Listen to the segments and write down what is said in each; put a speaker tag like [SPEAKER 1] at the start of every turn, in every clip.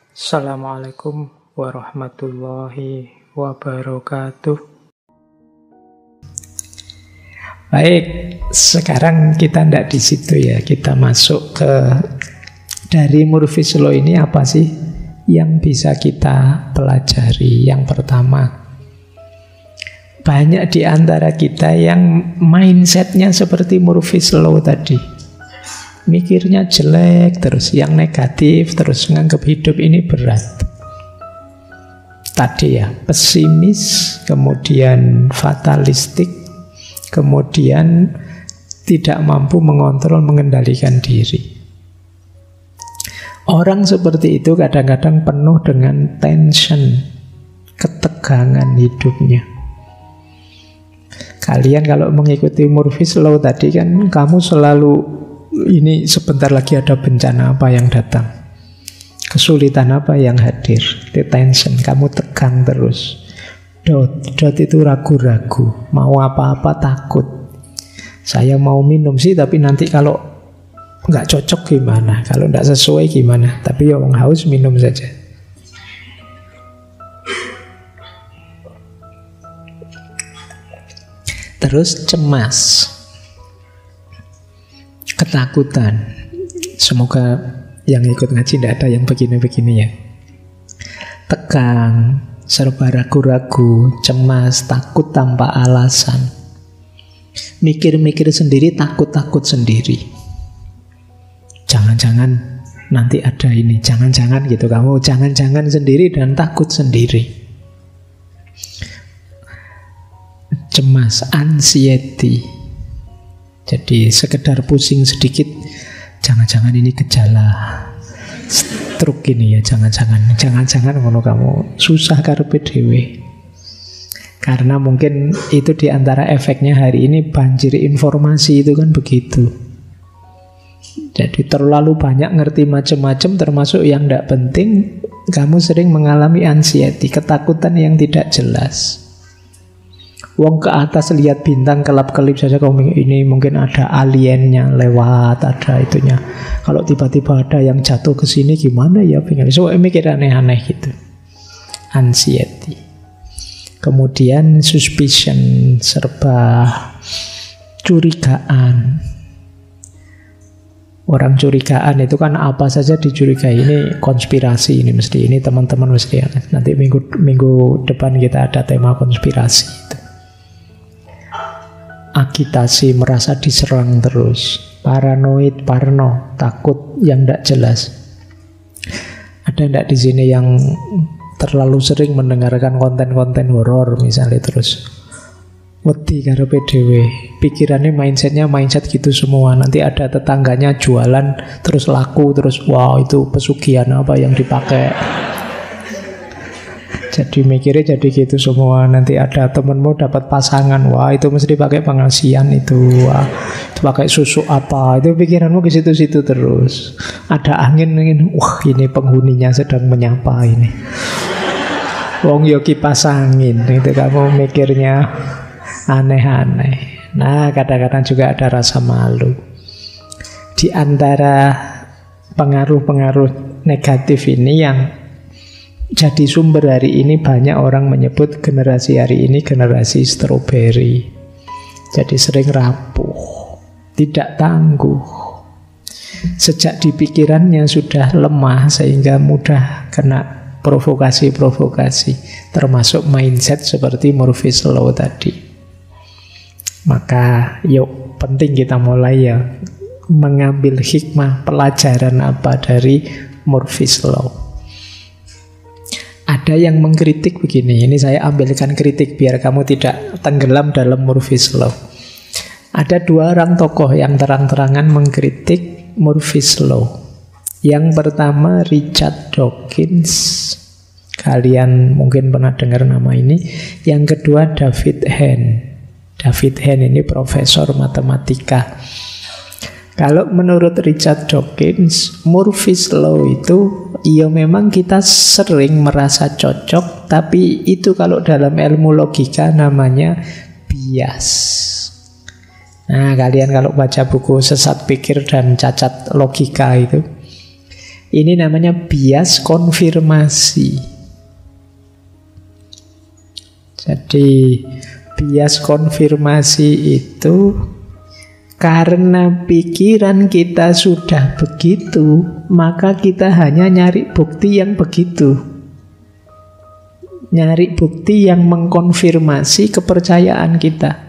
[SPEAKER 1] Assalamualaikum warahmatullahi wabarakatuh. Baik, sekarang kita tidak di situ ya. Kita masuk ke dari Murphy's Law ini apa sih yang bisa kita pelajari? Yang pertama, banyak di antara kita yang mindsetnya seperti Murphy's Law tadi. Mikirnya jelek terus, yang negatif terus, nganggap hidup ini berat. Tadi ya, pesimis, kemudian fatalistik, kemudian tidak mampu mengontrol, mengendalikan diri. Orang seperti itu kadang-kadang penuh dengan tension, ketegangan hidupnya. Kalian kalau mengikuti Murphy's Law tadi kan, kamu selalu ini sebentar lagi ada bencana apa yang datang, kesulitan apa yang hadir, the tension, kamu tegang terus. Dot itu ragu-ragu, mau apa-apa takut. Saya mau minum sih, tapi nanti kalau nggak cocok gimana, kalau nggak sesuai gimana, tapi ya orang haus minum saja. Terus cemas, ketakutan. Semoga yang ikut ngaji tidak ada yang begini-begini ya. Tegang, serba ragu-ragu, cemas, takut tanpa alasan. Mikir-mikir sendiri, takut-takut sendiri. Jangan-jangan nanti ada ini, jangan-jangan gitu. Kamu jangan-jangan sendiri dan takut sendiri. Cemas, anxiety. Jadi sekedar pusing sedikit, jangan-jangan ini gejala stroke ini ya, jangan-jangan ngono kamu susah karepe dhewe. Karena mungkin itu diantara efeknya hari ini banjir informasi itu kan begitu. Jadi terlalu banyak ngerti macam-macam, termasuk yang tidak penting, kamu sering mengalami anxiety, ketakutan yang tidak jelas. Wong ke atas lihat bintang kelap-kelip saja, kamu ini mungkin ada aliennya lewat, ada itunya. Kalau tiba-tiba ada yang jatuh ke sini gimana ya? So mikir aneh-aneh gitu. Anxiety. Kemudian suspicion, serba curigaan. Orang curigaan itu kan apa saja dicurigai, ini konspirasi, ini mesti, ini teman-teman mesti. Nanti minggu depan kita ada tema konspirasi itu. Agitasi, merasa diserang terus, paranoid, parno, takut yang tidak jelas. Ada tidak di sini yang terlalu sering mendengarkan konten-konten horor misalnya, terus wedi karepe dhewe, pikirannya mindset gitu semua. Nanti ada tetangganya jualan terus laku, terus wow itu pesugihan apa yang dipakai. Jadi mikirnya jadi gitu semua. Nanti ada temenmu dapat pasangan, wah itu mesti pakai pengasihan itu, wah itu pakai susu apa, itu pikiranmu ke situ-situ terus. Ada angin, wah ini penghuninya sedang menyapa ini. Wong yo kipas angin, itu kamu mikirnya aneh-aneh. Nah kadang-kadang juga ada rasa malu. Di antara pengaruh-pengaruh negatif ini yang jadi sumber hari ini, banyak orang menyebut generasi hari ini generasi strawberry. Jadi sering rapuh, tidak tangguh. Sejak di pikirannya sudah lemah sehingga mudah kena provokasi-provokasi, termasuk mindset seperti Murphy's Law tadi. Maka yuk penting kita mulai ya, mengambil hikmah, pelajaran apa dari Murphy's Law. Ada yang mengkritik begini, ini saya ambilkan kritik biar kamu tidak tenggelam dalam Murphy's Law. Ada dua orang tokoh yang terang-terangan mengkritik Murphy's Law. Yang pertama Richard Dawkins, kalian mungkin pernah dengar nama ini. Yang kedua David Hehn. David Hehn ini profesor matematika. Kalau menurut Richard Dawkins, Murphy's Law itu ya memang kita sering merasa cocok, tapi itu kalau dalam ilmu logika namanya bias. Nah, kalian kalau baca buku Sesat Pikir dan Cacat Logika itu, Ini namanya bias konfirmasi. Jadi bias konfirmasi itu karena pikiran kita sudah begitu, maka kita hanya nyari bukti yang begitu. Nyari bukti yang mengkonfirmasi kepercayaan kita.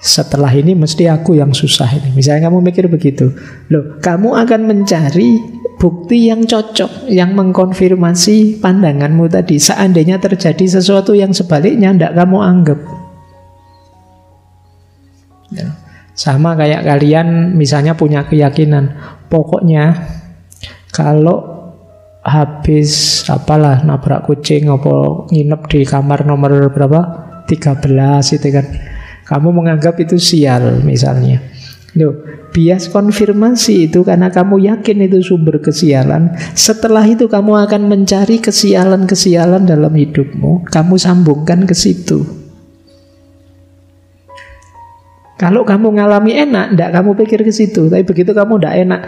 [SPEAKER 1] Setelah ini mesti aku yang susah ini. Misalnya kamu mikir begitu, loh, kamu akan mencari bukti yang cocok, yang mengkonfirmasi pandanganmu tadi. Seandainya terjadi sesuatu yang sebaliknya, tidak kamu anggap. Ya. Sama kayak kalian misalnya punya keyakinan, pokoknya kalau habis apalah nabrak kucing apa nginep di kamar nomor berapa 13 itu kan, kamu menganggap itu sial misalnya. Loh, bias konfirmasi itu karena kamu yakin itu sumber kesialan. Setelah itu kamu akan mencari kesialan-kesialan dalam hidupmu, kamu sambungkan ke situ. Kalau kamu ngalami enak, ndak kamu pikir ke situ. Tapi begitu kamu ndak enak,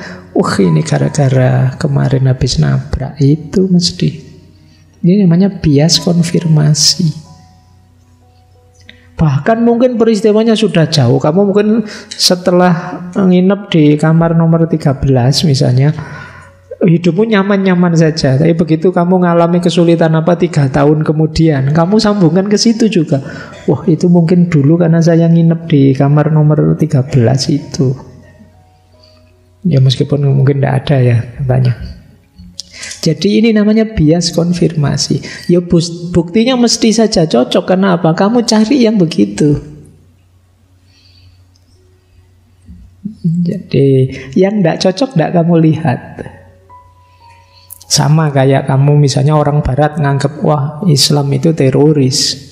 [SPEAKER 1] ini gara-gara kemarin habis nabrak itu mesti. Ini namanya bias konfirmasi. Bahkan mungkin peristiwanya sudah jauh. Kamu mungkin setelah nginep di kamar nomor 13 misalnya, hidupmu nyaman-nyaman saja. Tapi begitu kamu ngalami kesulitan 3 tahun kemudian, kamu sambungkan ke situ juga. Wah, itu mungkin dulu karena saya nginep di kamar nomor 13 itu. Ya meskipun mungkin tidak ada ya katanya. Jadi ini namanya bias konfirmasi. Ya buktinya mesti saja cocok. Karena apa? Kamu cari yang begitu. Jadi yang tidak cocok tidak kamu lihat. Sama kayak kamu misalnya orang barat nganggep, wah Islam itu teroris.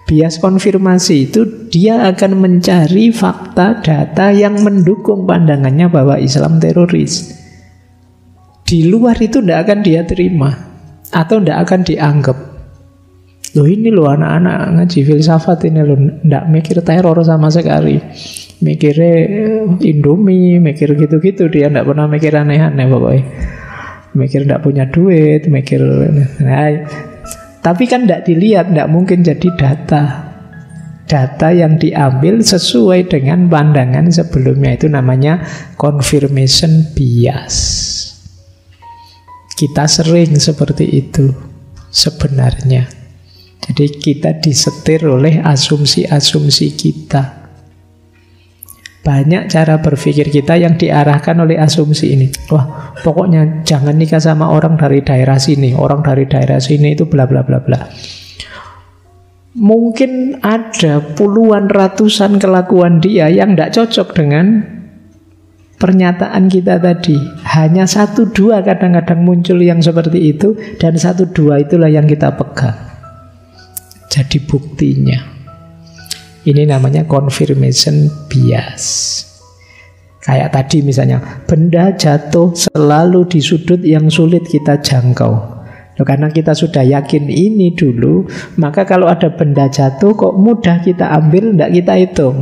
[SPEAKER 1] Bias konfirmasi itu dia akan mencari fakta, data yang mendukung pandangannya bahwa Islam teroris. Di luar itu tidak akan dia terima atau tidak akan dianggap. Loh ini loh anak-anak ngaji filsafat ini loh, tidak mikir teror sama sekali. Mikirnya Indomie, mikir gitu-gitu, dia tidak pernah mikir aneh-aneh pokoknya. Mikir tidak punya duit, mikir tapi kan tidak dilihat, tidak mungkin jadi data. Data yang diambil sesuai dengan pandangan sebelumnya, itu namanya confirmation bias. Kita sering seperti itu sebenarnya. Jadi kita disetir oleh asumsi-asumsi kita. Banyak cara berpikir kita yang diarahkan oleh asumsi ini. Wah, pokoknya jangan nikah sama orang dari daerah sini. Orang dari daerah sini itu bla bla bla bla. Mungkin ada puluhan ratusan kelakuan dia yang tidak cocok dengan pernyataan kita tadi. Hanya 1-2 kadang-kadang muncul yang seperti itu, dan 1-2 itulah yang kita pegang jadi buktinya. Ini namanya confirmation bias. Kayak tadi misalnya, benda jatuh selalu di sudut yang sulit kita jangkau. Karena kita sudah yakin ini dulu, maka kalau ada benda jatuh kok mudah kita ambil, tidak kita hitung.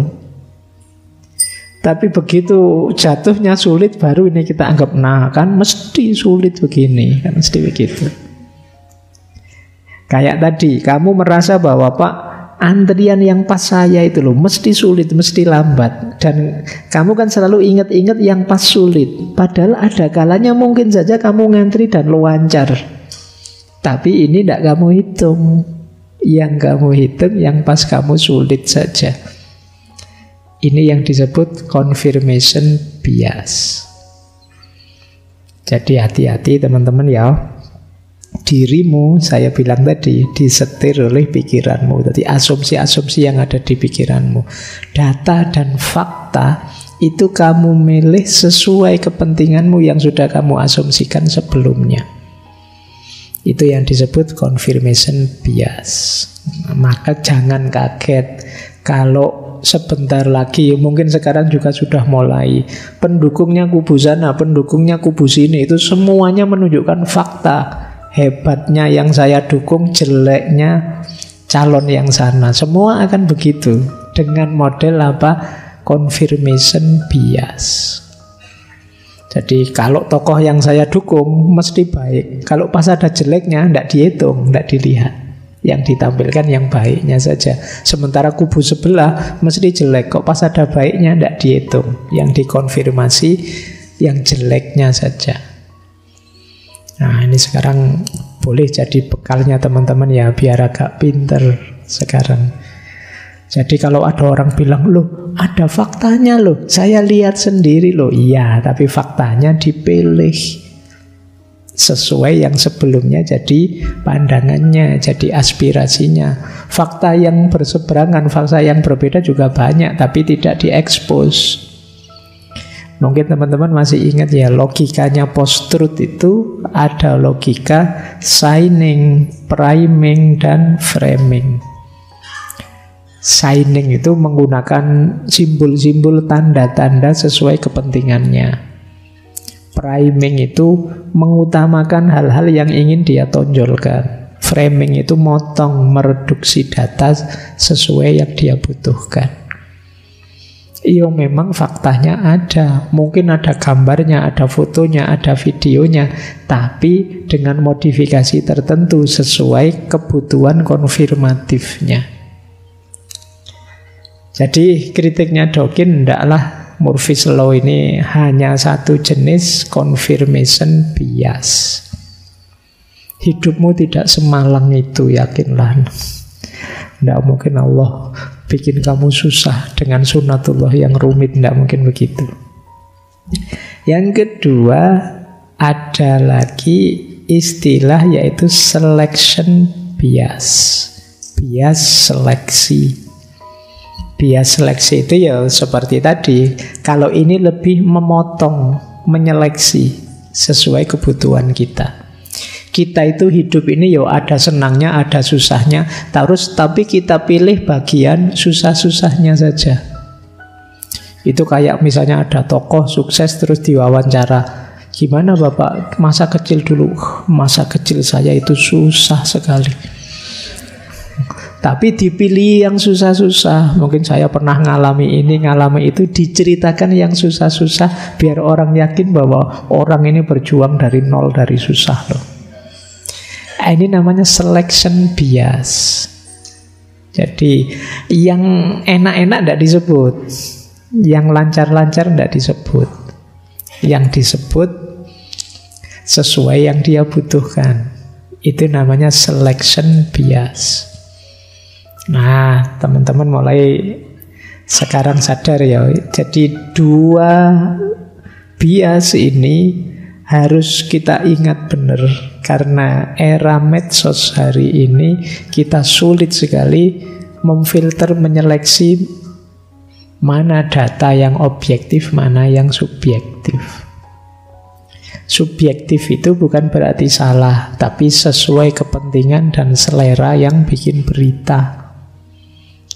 [SPEAKER 1] Tapi begitu jatuhnya sulit, baru ini kita anggap, nah kan mesti sulit begini, kan mesti begitu. Kayak tadi, kamu merasa bahwa Pak, antrian yang pas saya itu loh, mesti sulit, mesti lambat. Dan kamu kan selalu ingat-ingat yang pas sulit. Padahal ada kalanya mungkin saja kamu ngantri dan lancar. Tapi ini tidak kamu hitung. Yang kamu hitung yang pas kamu sulit saja. Ini yang disebut confirmation bias. Jadi hati-hati teman-teman ya. Dirimu, saya bilang tadi, disetir oleh pikiranmu. Jadi asumsi-asumsi yang ada di pikiranmu. Data dan fakta itu kamu milih sesuai kepentinganmu yang sudah kamu asumsikan sebelumnya. Itu yang disebut confirmation bias. Maka jangan kaget kalau sebentar lagi, mungkin sekarang juga sudah mulai, pendukungnya kubu sana, pendukungnya kubu sini, itu semuanya menunjukkan fakta. Hebatnya yang saya dukung, jeleknya calon yang sana. Semua akan begitu. Dengan model apa? Confirmation bias. Jadi kalau tokoh yang saya dukung mesti baik. Kalau pas ada jeleknya tidak dihitung, tidak dilihat. Yang ditampilkan yang baiknya saja. Sementara kubu sebelah mesti jelek. Kok pas ada baiknya tidak dihitung. Yang dikonfirmasi yang jeleknya saja. Nah ini sekarang boleh jadi bekalnya teman-teman ya, biar agak pinter sekarang. Jadi kalau ada orang bilang, loh ada faktanya loh, saya lihat sendiri loh. Iya, tapi faktanya dipilih sesuai yang sebelumnya jadi pandangannya, jadi aspirasinya. Fakta yang berseberangan, fakta yang berbeda juga banyak, tapi tidak diekspos. Mungkin teman-teman masih ingat ya, logikanya post-truth itu ada logika signing, priming, dan framing. Signing itu menggunakan simbol-simbol tanda-tanda sesuai kepentingannya. Priming itu mengutamakan hal-hal yang ingin dia tonjolkan. Framing itu motong, mereduksi data sesuai yang dia butuhkan. Iya memang faktanya ada, mungkin ada gambarnya, ada fotonya, ada videonya, tapi dengan modifikasi tertentu sesuai kebutuhan konfirmatifnya. Jadi kritiknya Dawkins tidaklah Murphy's Law ini hanya satu jenis confirmation bias. Hidupmu tidak semalang itu, yakinlah. Tidak mungkin Allah bikin kamu susah dengan sunatullah yang rumit, tidak mungkin begitu. Yang kedua, ada lagi istilah yaitu selection bias. Bias seleksi. Bias seleksi itu ya seperti tadi, kalau ini lebih memotong, menyeleksi sesuai kebutuhan kita. Kita itu hidup ini ya ada senangnya, ada susahnya, tapi kita pilih bagian susah-susahnya saja. Itu kayak misalnya ada tokoh sukses terus diwawancara. Gimana Bapak masa kecil dulu? Masa kecil saya itu susah sekali. Tapi dipilih yang susah-susah. Mungkin saya pernah ngalami ini, ngalami itu, diceritakan yang susah-susah biar orang yakin bahwa orang ini berjuang dari nol, dari susah loh. Ini namanya selection bias. Jadi yang enak-enak tidak disebut, yang lancar-lancar tidak disebut. Yang disebut sesuai yang dia butuhkan. Itu namanya selection bias. Nah, teman-teman mulai sekarang sadar ya. Jadi dua bias ini harus kita ingat benar. Karena era medsos hari ini kita sulit sekali memfilter, menyeleksi mana data yang objektif, mana yang subjektif. Subjektif itu bukan berarti salah, tapi sesuai kepentingan dan selera yang bikin berita.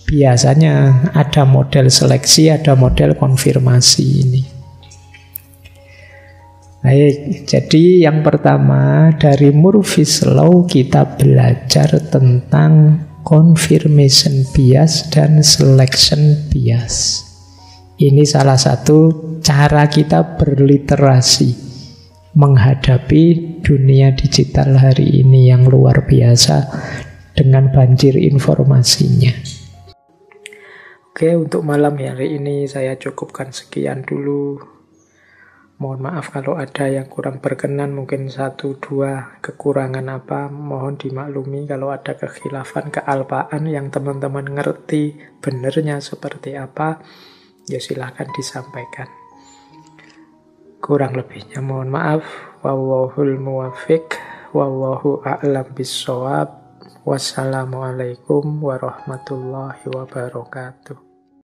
[SPEAKER 1] Biasanya ada model seleksi, ada model konfirmasi ini. Baik, jadi yang pertama dari Murphy's Law kita belajar tentang confirmation bias dan selection bias. Ini salah satu cara kita berliterasi menghadapi dunia digital hari ini yang luar biasa dengan banjir informasinya. Oke, untuk malam hari ini saya cukupkan sekian dulu. Mohon maaf kalau ada yang kurang berkenan, mungkin 1-2 kekurangan apa, mohon dimaklumi. Kalau ada kekhilafan, kealpaan yang teman-teman ngerti benernya seperti apa, ya silahkan disampaikan. Kurang lebihnya mohon maaf. Wallahul muwaffiq, wallahu a'lam bissawab. Wassalamualaikum warahmatullahi wabarakatuh.